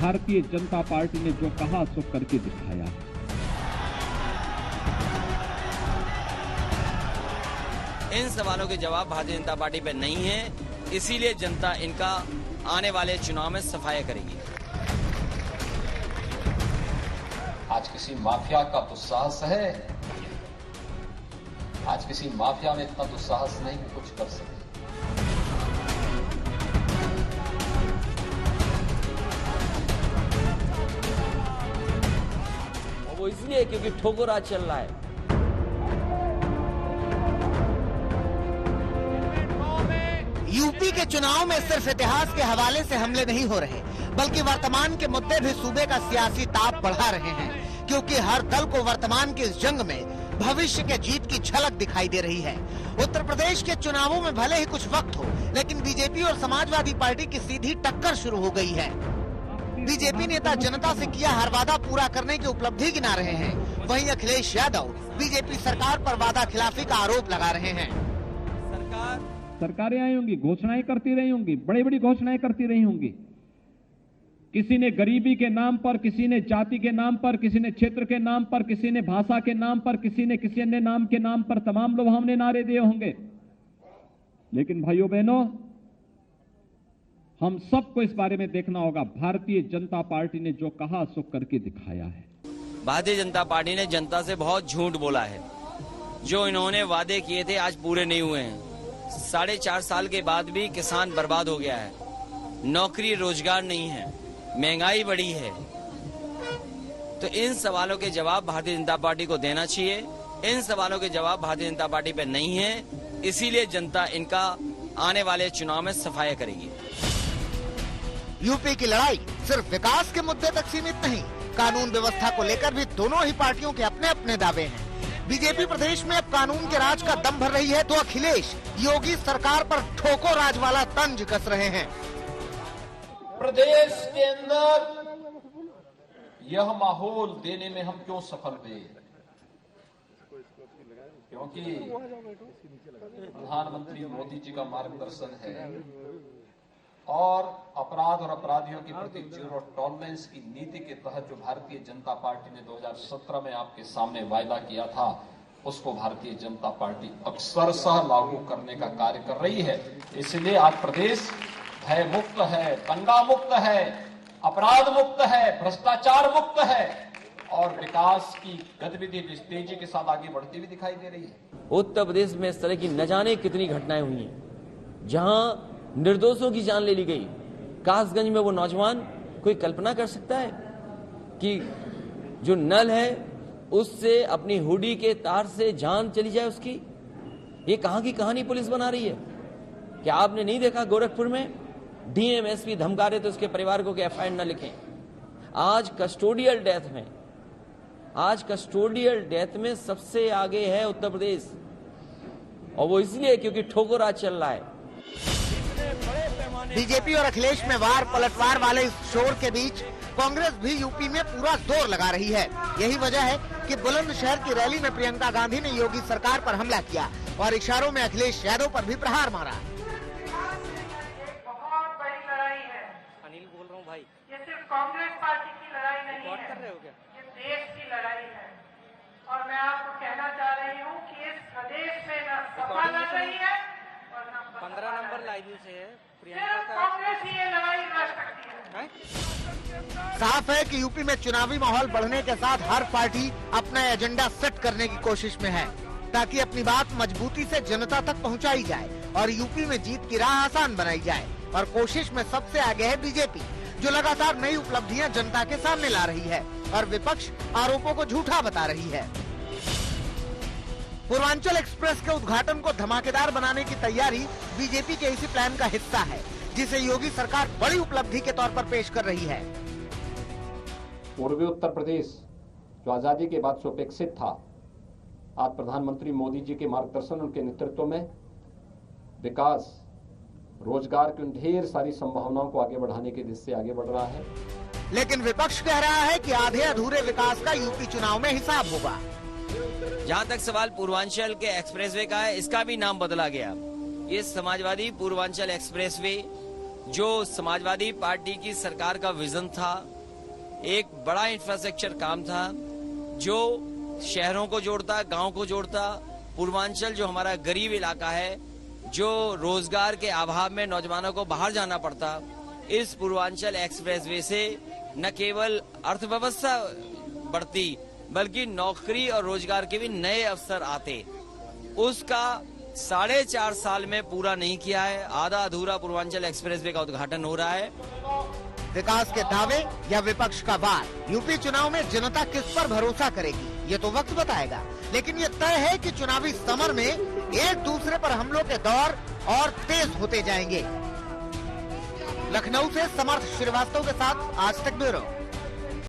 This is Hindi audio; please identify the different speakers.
Speaker 1: भारतीय जनता पार्टी ने जो कहा सो करके दिखाया।
Speaker 2: इन सवालों के जवाब भारतीय जनता पार्टी पे नहीं है, इसीलिए जनता इनका आने वाले चुनाव में सफाया करेगी।
Speaker 3: आज किसी माफिया का दुस्साहस है, आज किसी माफिया में इतना दुस्साहस नहीं कि कुछ कर सके।
Speaker 2: वो इसलिए क्योंकि ठोकर राज चल रहा है।
Speaker 4: यूपी के चुनाव में सिर्फ इतिहास के हवाले से हमले नहीं हो रहे, बल्कि वर्तमान के मुद्दे भी सूबे का सियासी ताप बढ़ा रहे हैं, क्योंकि हर दल को वर्तमान की इस जंग में भविष्य के जीत की झलक दिखाई दे रही है। उत्तर प्रदेश के चुनावों में भले ही कुछ वक्त हो, लेकिन बीजेपी और समाजवादी पार्टी की सीधी टक्कर शुरू हो गई है। बीजेपी नेता जनता से किया हर वादा पूरा करने की उपलब्धि गिना रहे हैं, वहीं अखिलेश यादव बीजेपी सरकार पर वादा खिलाफी का आरोप लगा रहे हैं।
Speaker 1: सरकारें आई होंगी, घोषणाएं करती रही होंगी, बड़ी बड़ी घोषणाएं करती रही होंगी। किसी ने गरीबी के नाम पर, किसी ने जाति के नाम पर, किसी ने क्षेत्र के नाम पर, किसी ने भाषा के नाम पर, किसी ने किसी अन्य नाम के नाम पर तमाम लोग हमने नारे दिए होंगे। लेकिन भाइयों बहनों, हम सबको इस बारे में देखना होगा, भारतीय जनता पार्टी ने जो कहा सो करके दिखाया है।
Speaker 2: भारतीय जनता पार्टी ने जनता से बहुत झूठ बोला है। जो इन्होंने वादे किए थे आज पूरे नहीं हुए हैं। 4.5 साल के बाद भी किसान बर्बाद हो गया है, नौकरी रोजगार नहीं है, महंगाई बढ़ी है। तो इन सवालों के जवाब भारतीय जनता पार्टी को देना चाहिए। इन सवालों के जवाब भारतीय जनता पार्टी पे नहीं है, इसीलिए जनता इनका आने वाले चुनाव में सफाया करेगी।
Speaker 4: यूपी की लड़ाई सिर्फ विकास के मुद्दे तक सीमित नहीं, कानून व्यवस्था को लेकर भी दोनों ही पार्टियों के अपने अपने दावे हैं। बीजेपी प्रदेश में अब कानून के राज का दम भर रही है, तो अखिलेश योगी सरकार पर ठोको राज वाला तंज कस रहे हैं।
Speaker 3: प्रदेश के अंदर यह माहौल देने में हम क्यों सफल हुए? क्योंकि प्रधानमंत्री मोदी जी का मार्गदर्शन है और अपराध और अपराधियों के प्रति जीरो टॉलरेंस की नीति के तहत जो भारतीय जनता पार्टी ने 2017 में आपके सामने वायदा किया था, उसको भारतीय जनता पार्टी अक्षरशः लागू करने का कार्य कर रही है। इसलिए आज प्रदेश भय मुक्त है, दंगा मुक्त है, अपराध मुक्त है, भ्रष्टाचार मुक्त है और विकास की गतिविधि तेजी के साथ आगे बढ़ती हुई दिखाई दे रही है।
Speaker 2: उत्तर प्रदेश में इस तरह की न जाने कितनी घटनाएं हुई हैं, जहां निर्दोषों की जान ले ली गई। कासगंज में वो नौजवान, कोई कल्पना कर सकता है कि जो नल है उससे अपनी हुडी के तार से जान चली जाए उसकी? ये कहां की कहानी पुलिस बना रही है? क्या आपने नहीं देखा गोरखपुर में डीएम एसपी धमका रहे थे उसके परिवार को कि एफआईआर न लिखें? आज कस्टोडियल डेथ में सबसे आगे है उत्तर प्रदेश, और वो इसलिए क्योंकि ठोकर राज चल रहा है।
Speaker 4: बीजेपी और अखिलेश में वार पलटवार वाले इस शोर के बीच कांग्रेस भी यूपी में पूरा जोर लगा रही है। यही वजह है कि बुलंदशहर की रैली में प्रियंका गांधी ने योगी सरकार पर हमला किया और इशारों में अखिलेश यादव पर भी प्रहार मारा।
Speaker 5: बहुत बड़ी लड़ाई है।
Speaker 2: अनिल बोल रहा हूँ भाई,
Speaker 5: ये सिर्फ कांग्रेस पार्टी की लड़ाई नहीं है,
Speaker 2: कर रहे हो क्या?
Speaker 5: ये देश की लड़ाई है। और मैं आपको कहना चाह रही हूँ कि इस प्रदेश में न सपा लड़ रही है और न
Speaker 2: 15 नंबर लाइन से है
Speaker 5: सिर्फ कांग्रेस ही ये लड़ाई लड़ सकती है।
Speaker 4: साफ है कि यूपी में चुनावी माहौल बढ़ने के साथ हर पार्टी अपना एजेंडा सेट करने की कोशिश में है, ताकि अपनी बात मजबूती से जनता तक पहुंचाई जाए और यूपी में जीत की राह आसान बनाई जाए। और कोशिश में सबसे आगे है बीजेपी, जो लगातार नई उपलब्धियां जनता के सामने ला रही है और विपक्ष आरोपों को झूठा बता रही है। पूर्वांचल एक्सप्रेस के उद्घाटन को धमाकेदार बनाने की तैयारी बीजेपी के इसी प्लान का हिस्सा है, जिसे योगी सरकार बड़ी उपलब्धि के तौर पर पेश कर रही है।
Speaker 3: पूर्वी उत्तर प्रदेश जो आजादी के बाद से उपेक्षित था, आज प्रधानमंत्री मोदी जी के मार्गदर्शन, उनके नेतृत्व में विकास, रोजगार की ढेर सारी संभावनाओं को आगे बढ़ाने की दिशा से आगे बढ़ रहा है।
Speaker 4: लेकिन विपक्ष कह रहा है कि आधे अधूरे विकास का यूपी चुनाव में हिसाब होगा।
Speaker 2: जहां तक सवाल पूर्वांचल के एक्सप्रेसवे का है, इसका भी नाम बदला गया। ये समाजवादी पूर्वांचल एक्सप्रेसवे जो समाजवादी पार्टी की सरकार का विजन था, एक बड़ा इंफ्रास्ट्रक्चर काम था जो शहरों को जोड़ता, गांव को जोड़ता। पूर्वांचल जो हमारा गरीब इलाका है, जो रोजगार के अभाव में नौजवानों को बाहर जाना पड़ता, इस पूर्वांचल एक्सप्रेसवे से न केवल अर्थव्यवस्था बढ़ती बल्कि नौकरी और रोजगार के भी नए अवसर आते। उसका 4.5 साल में पूरा नहीं किया है। आधा अधूरा पूर्वांचल एक्सप्रेसवे का उद्घाटन हो रहा है।
Speaker 4: विकास के दावे या विपक्ष का वार, यूपी चुनाव में जनता किस पर भरोसा करेगी ये तो वक्त बताएगा, लेकिन ये तय है कि चुनावी समर में एक दूसरे पर हमलों के दौर और तेज होते जाएंगे। लखनऊ से समर्थ श्रीवास्तव के साथ आज तक ब्यूरो।